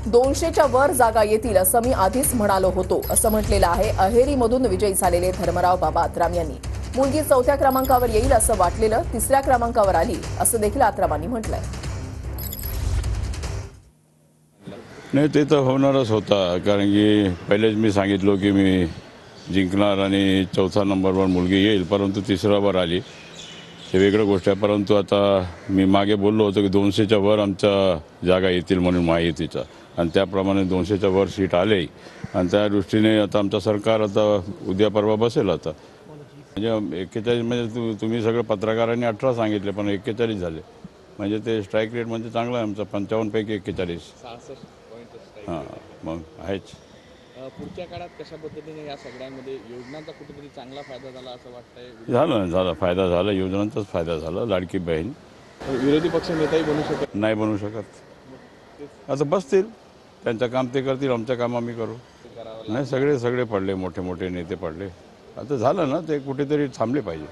200च्या वर जागा येतील असं मी आधीच म्हणालो होतो असं म्हटलेलं आहे अहेरीमधून विजयी झालेले धर्मराव बाबा आत्राम यांनी। मुलगी 4थ्या क्रमांकावर येईल असं वाटलेलं 3ऱ्या क्रमांकावर आली असं देखील आत्रामांनी म्हटलंय। नाही, ते तर होणारच होता, कारण की पहिलेच मी सांगितलो की मी जिंकणार आणि 4था नंबरवर मुलगी येईल, परंतु 3ऱ्यावर आली। ते वेगळं गोष्ट आहे, परंतु आता मी मागे बोललो होतो की 200च्या वर आमच्या जागा येतील म्हणून महायुतीचा, आणि त्याप्रमाणे 200च्या वर सीट आले, आणि त्या दृष्टीने आता आमचं सरकार आता उद्या परवा बसेल। आता म्हणजे 41 म्हणजे तुम्ही सगळं पत्रकारांनी 18 सांगितले, पण 41 झाले, म्हणजे ते स्ट्राईक रेट म्हणजे चांगला आहे आमचा, 55 पैकी 41। हां, मग आहेच। पुढच्या काळात कशा पद्धतीने या सगळ्यांमध्ये योजनांचा कुठेतरी चांगला फायदा झाला असं वाटतंय? झाला फायदा झाला, योजनांचाच फायदा झाला। लाडकी बहीण विरोधी पक्ष नेताही बनू शकत नाही बनू शकत, आता बसतील, त्यांचं काम ते करतील, आमचं काम आम्ही करू। नाही, सगळे पडले, मोठे मोठे नेते पडले, आता झालं ना, ते कुठेतरी थांबले पाहिजे।